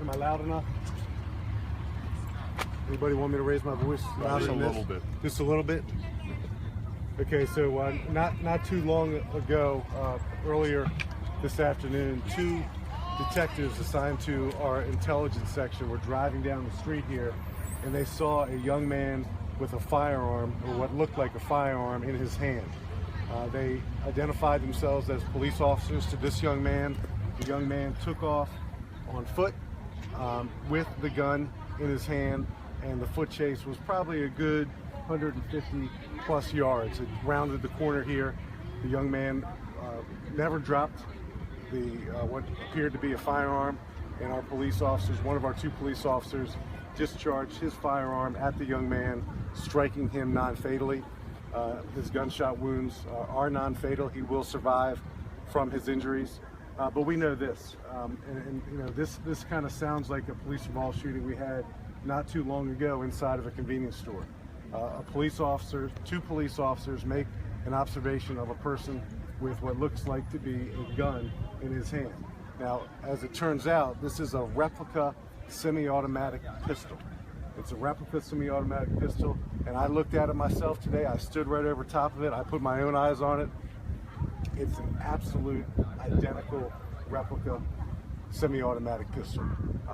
Am I loud enough? Anybody want me to raise my voice louder Just a than this? little bit. Just a little bit? Okay, so not too long ago, earlier this afternoon, two detectives assigned to our intelligence section were driving down the street here, and they saw a young man with a firearm, or what looked like a firearm, in his hand. They identified themselves as police officers to this young man. The young man took off on foot with the gun in his hand, and the foot chase was probably a good 150 plus yards. It rounded the corner here. The young man never dropped what appeared to be a firearm, and our police officers, one of our two police officers, discharged his firearm at the young man, striking him non-fatally. His gunshot wounds are non-fatal. He will survive from his injuries. But we know this, and you know, this kind of sounds like a police revolve shooting we had not too long ago inside of a convenience store. Two police officers make an observation of a person with what looks like to be a gun in his hand. Now, as it turns out, this is a replica semi-automatic pistol. It's a replica semi-automatic pistol, and I looked at it myself today. I stood right over top of it. I put my own eyes on it. It's an absolute identical replica semi-automatic pistol.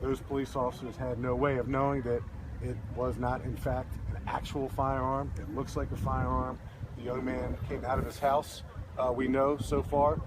Those police officers had no way of knowing that it was not, in fact, an actual firearm. It looks like a firearm. The young man came out of his house, we know so far.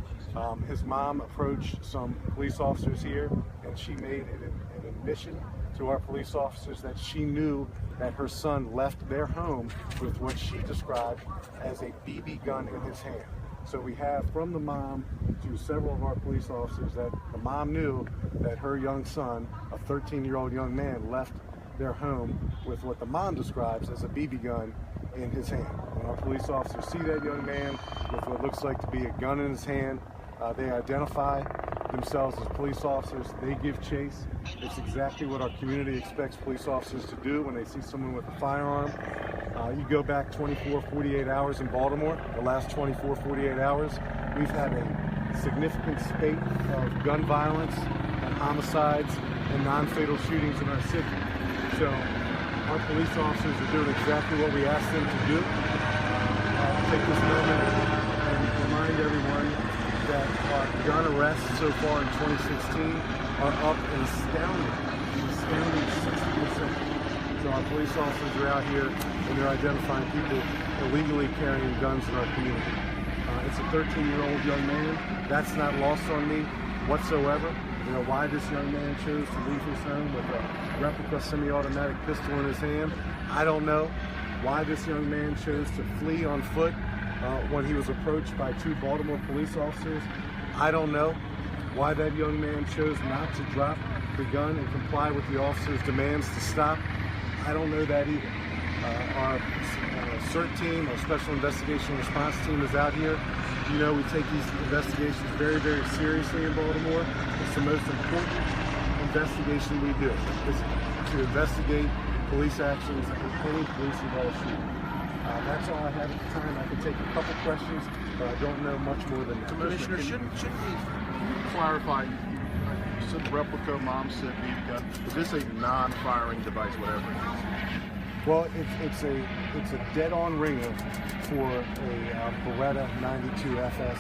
His mom approached some police officers here, and she made an admission to our police officers that she knew that her son left their home with what she described as a BB gun in his hand. So we have from the mom to several of our police officers that the mom knew that her young son, a 13-year-old young man, left their home with what the mom describes as a BB gun in his hand. When our police officers see that young man with what looks like to be a gun in his hand, they identify themselves as police officers. They give chase. It's exactly what our community expects police officers to do when they see someone with a firearm. You go back 24, 48 hours in Baltimore, the last 24, 48 hours, we've had a significant spate of gun violence and homicides and non-fatal shootings in our city. So our police officers are doing exactly what we asked them to do. I'll take this moment and remind everyone that our gun arrests so far in 2016 are up an astounding 60%. So our police officers are out here and they're identifying people illegally carrying guns in our community. It's a 13-year-old young man. That's not lost on me whatsoever. You know, why this young man chose to leave his home with a replica semi-automatic pistol in his hand, I don't know. Why this young man chose to flee on foot when he was approached by two Baltimore police officers, I don't know. Why that young man chose not to drop the gun and comply with the officer's demands to stop, I don't know that either. Our CERT team, our Special Investigation Response Team, is out here. You know, we take these investigations very, very seriously in Baltimore. It's the most important investigation we do, is to investigate police actions in any police involved shooting. That's all I have at the time. I can take a couple questions, but I don't know much more than that. Commissioner, shouldn't we clarify? You said replica, mom said BB gun. Is this a non-firing device, whatever it is? Well, it's a dead-on ringer for a Beretta 92 FS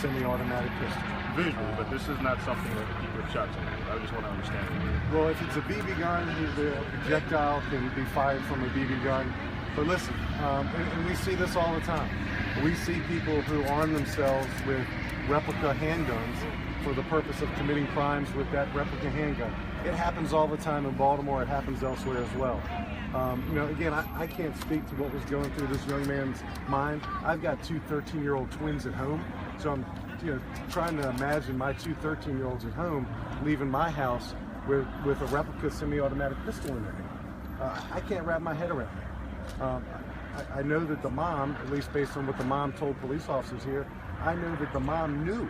semi-automatic pistol. Visually, but this is not something that people have shot to. I just want to understand. Well, if it's a BB gun, the projectile can be fired from a BB gun. But listen, and we see this all the time. We see people who arm themselves with replica handguns for the purpose of committing crimes with that replica handgun. It happens all the time in Baltimore. It happens elsewhere as well. You know, again, I can't speak to what was going through this young man's mind. I've got two 13-year-old twins at home, so I'm trying to imagine my two 13-year-olds at home leaving my house with a replica semi-automatic pistol in their hand. I can't wrap my head around that. I know that the mom, at least based on what the mom told police officers here, I know that the mom knew.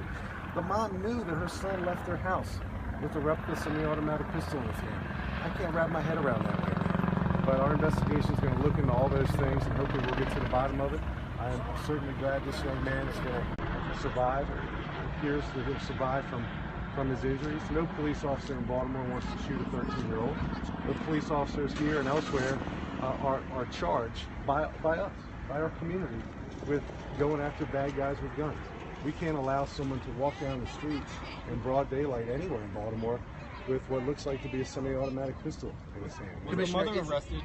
The mom knew that her son left their house with a replica semi-automatic pistol in his hand. I can't wrap my head around that right now. But our investigation is going to look into all those things, and hopefully we'll get to the bottom of it. I'm certainly glad this young man is going to survive. It appears that he'll survive from from his injuries. No police officer in Baltimore wants to shoot a 13-year-old. The police officers here and elsewhere are charged by us, by our community, with going after bad guys with guns. We can't allow someone to walk down the street in broad daylight anywhere in Baltimore with what looks like to be a semi-automatic pistol in his hand. Was the mother arrested?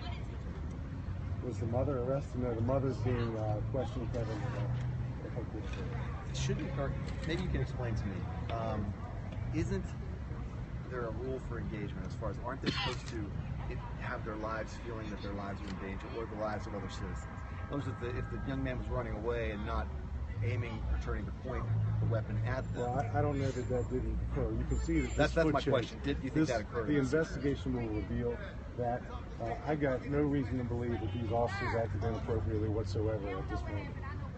Was the mother arrested? No, the mother's being questioned, Kevin. Shouldn't, or maybe you can explain to me, isn't there a rule for engagement as far as, aren't they supposed to have their lives feeling that their lives are in danger, or the lives of other citizens? In other words, if the young man was running away and not aiming or turning to point the weapon at them. Well, I don't know that didn't occur. You can see that that's my question. Did you think that occurred? The investigation will reveal that. I got no reason to believe that these officers acted inappropriately whatsoever at this moment.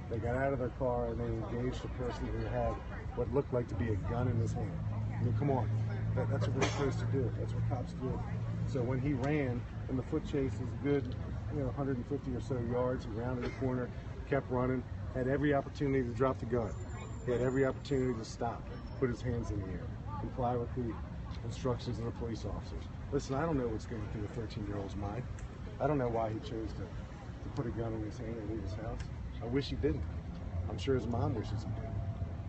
They got out of their car and they engaged a person who had what looked like to be a gun in his hand. I mean, come on. That's what we're supposed to do. That's what cops do. So when he ran, and the foot chase is good, 150 or so yards, he rounded the corner, kept running, had every opportunity to drop the gun. He had every opportunity to stop, put his hands in the air, comply with the instructions of the police officers. Listen, I don't know what's going through a 13-year-old's mind. I don't know why he chose to put a gun in his hand and leave his house. I wish he didn't. I'm sure his mom wishes he did.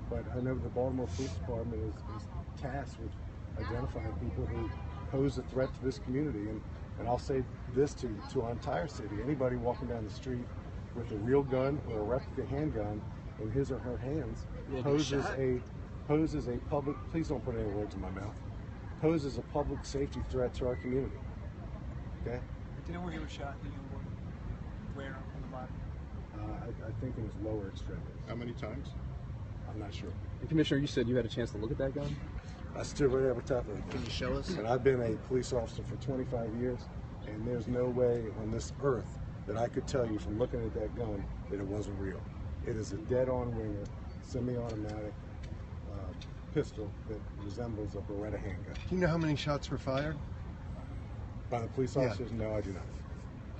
But I know the Baltimore Police Department is tasked with identifying people who pose a threat to this community. And I'll say this to our entire city. Anybody walking down the street with a real gun or a replica handgun in his or her hands poses a public, please don't put any words in my mouth, poses a public safety threat to our community. Okay? Do you know where he was shot, the young boy? Where on the body? I think in his lower extremities. How many times? I'm not sure. And Commissioner, you said you had a chance to look at that gun? I stood right over top of it. Can you show us? And I've been a police officer for 25 years, and there's no way on this earth that I could tell you from looking at that gun that it wasn't real. It is a dead-on ringer, semi-automatic pistol that resembles a Beretta handgun. Do you know how many shots were fired? By the police officers? No, I do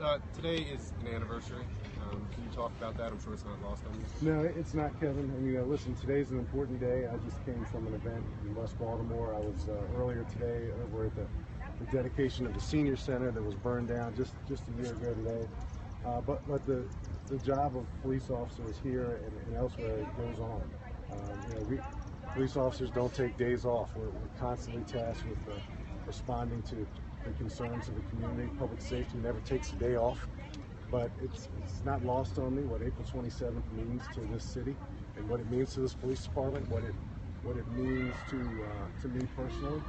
not. Today is an anniversary. Can you talk about that? I'm sure it's not lost on you. No, it's not, Kevin. And listen, today's an important day. I just came from an event in West Baltimore. I was earlier today over at the dedication of the senior center that was burned down just a year ago today. But the job of police officers here and elsewhere goes on. Police officers don't take days off. We're constantly tasked with responding to the concerns of the community. Public safety never takes a day off. But it's not lost on me what April 27th means to this city and what it means to this police department, what it means to me personally.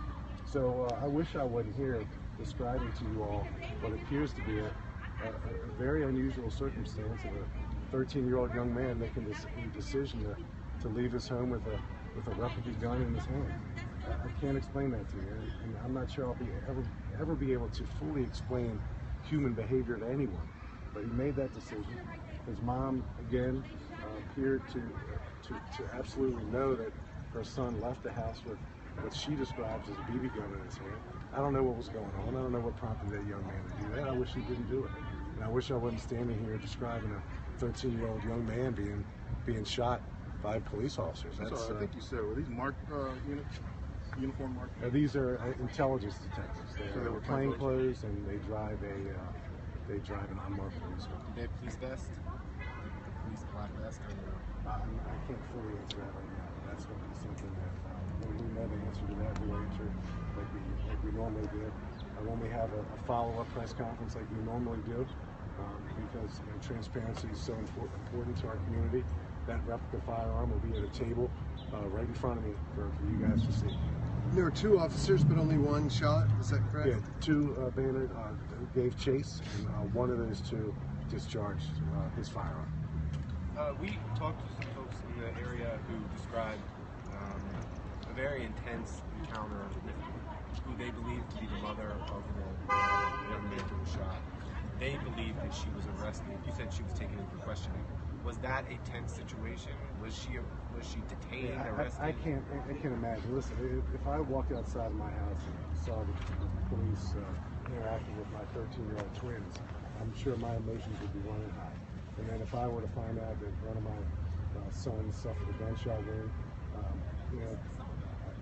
So I wish I wasn't here describing to you all what appears to be a very unusual circumstance of a 13-year-old young man making this decision to leave his home with a replica gun in his hand. I can't explain that to you, and I'm not sure I'll ever be able to fully explain human behavior to anyone. But he made that decision. His mom, again, appeared to absolutely know that her son left the house with what she describes as a BB gun in his hand. I don't know what was going on. I don't know what prompted that young man to do that. I wish he didn't do it. And I wish I wasn't standing here describing a 13-year-old young man being shot by police officers. That's, I think you said, were these marked units? Uniform marked? These are intelligence detectives. They were plainclothes, and they drive an unmarked police car. Did they have police vest? Police black vest? I can't fully answer that right now. That's going to be something that when we know the answer to that, we'll answer like we normally do. When we have a follow-up press conference like we normally do, because transparency is so important to our community. That replica firearm will be at a table right in front of me for you guys to see. There were two officers, but only one shot. Is that correct? Yeah, two Banner gave chase, and one of those two discharged his firearm. We talked to some folks in the area who described a very intense encounter with who they believed to be the mother of the young man who was shot. They believed that she was arrested. You said she was taken in for questioning. Was that a tense situation? Was she detained, arrested? I can't imagine. Listen, if I walked outside of my house and saw the police interacting with my 13-year-old twins, I'm sure my emotions would be running high. And then if I were to find out that one of my sons suffered a gunshot wound,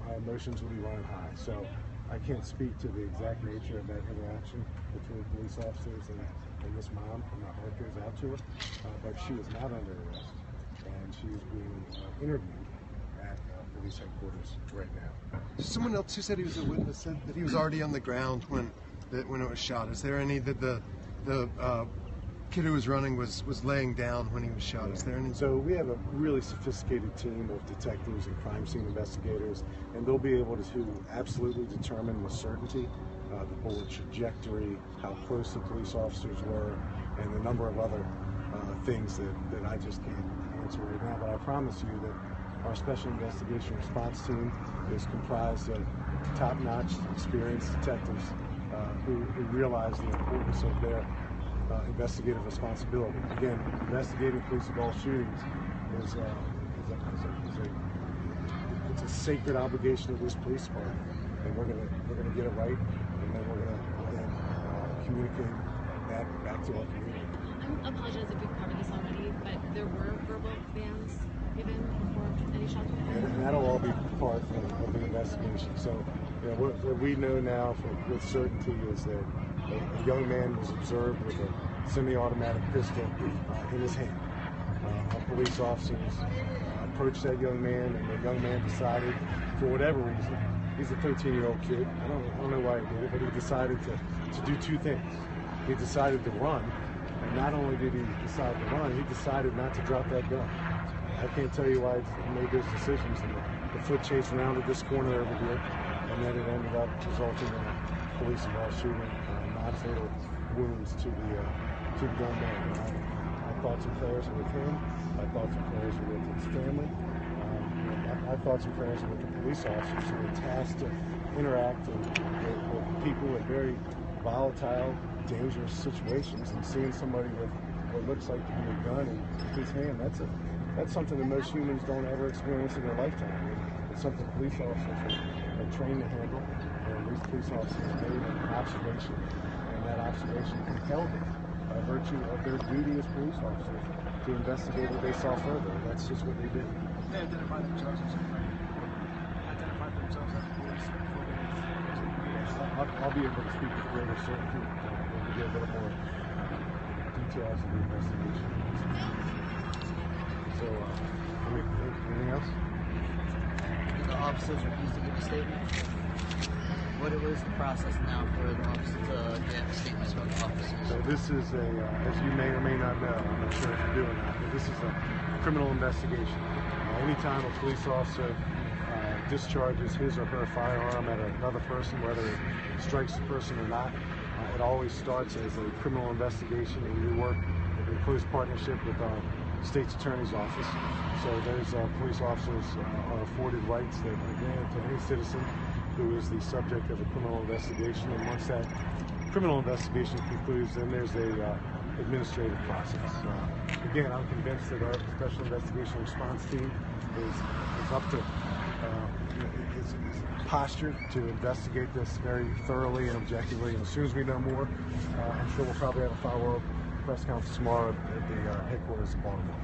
my emotions will be running high. So I can't speak to the exact nature of that interaction between police officers and this mom, and my heart goes out to her. But she is not under arrest, and she is being interviewed at police headquarters right now. Someone else who said he was a witness said that he was already on the ground when it was shot. Is there any that the kid who was running was laying down when he was shot? Is there any? So we have a really sophisticated team of detectives and crime scene investigators, and they'll be able to absolutely determine with certainty the bullet trajectory, how close the police officers were, and a number of other things that I just can't answer right now. But I promise you that our Special Investigation Response Team is comprised of top-notch, experienced detectives who realize the importance of their investigative responsibility. Again, investigating police involved shootings is a sacred obligation of this police department, and we're gonna get it right, and then we're gonna communicate that back to our community. I apologize if you've covered this already, but there were verbal commands given before any shots were fired. And that'll all be part of the investigation. So, what we know now with certainty is that a young man was observed with a semi-automatic pistol in his hand. Our police officers approached that young man, and the young man decided, for whatever reason, he's a 13-year-old kid. I don't know why he did it, but he decided to do two things. He decided to run, and not only did he decide to run, he decided not to drop that gun. I can't tell you why he made those decisions. And the foot chase rounded this corner over here, and then it ended up resulting in a police-involved shooting, non-fatal wounds to the young man. My thoughts and prayers are with him. My thoughts and prayers are with his family. My thoughts and prayers are with the police officers who are tasked to interact with people in very volatile, dangerous situations, and seeing somebody with what looks like to be a gun in his hand, that's something that most humans don't ever experience in their lifetime. It's something police officers are trained to handle, and these police officers made an observation, and that observation compelled them, by virtue of their duty as police officers, to investigate what they saw further. That's just what they did. They identify themselves as police. I'll be able to speak with greater certainty when we get a little more details of the investigation. So, anything else? Did the officers refuse to give a statement? What is the process now for the officers to get statements from the officers? So this is as you may or may not know, I'm not sure if you do or not, but this is a criminal investigation. Anytime a police officer discharges his or her firearm at another person, whether it strikes the person or not, it always starts as a criminal investigation, and we work in close partnership with our state's attorney's office. So those police officers are afforded rights that are granted to any citizen who is the subject of a criminal investigation. And once that criminal investigation concludes, then there's a administrative process. Again, I'm convinced that our Special Investigation Response Team is up to is postured to investigate this very thoroughly and objectively. And as soon as we know more, I'm sure we'll probably have a follow-up press conference tomorrow at the headquarters in Baltimore.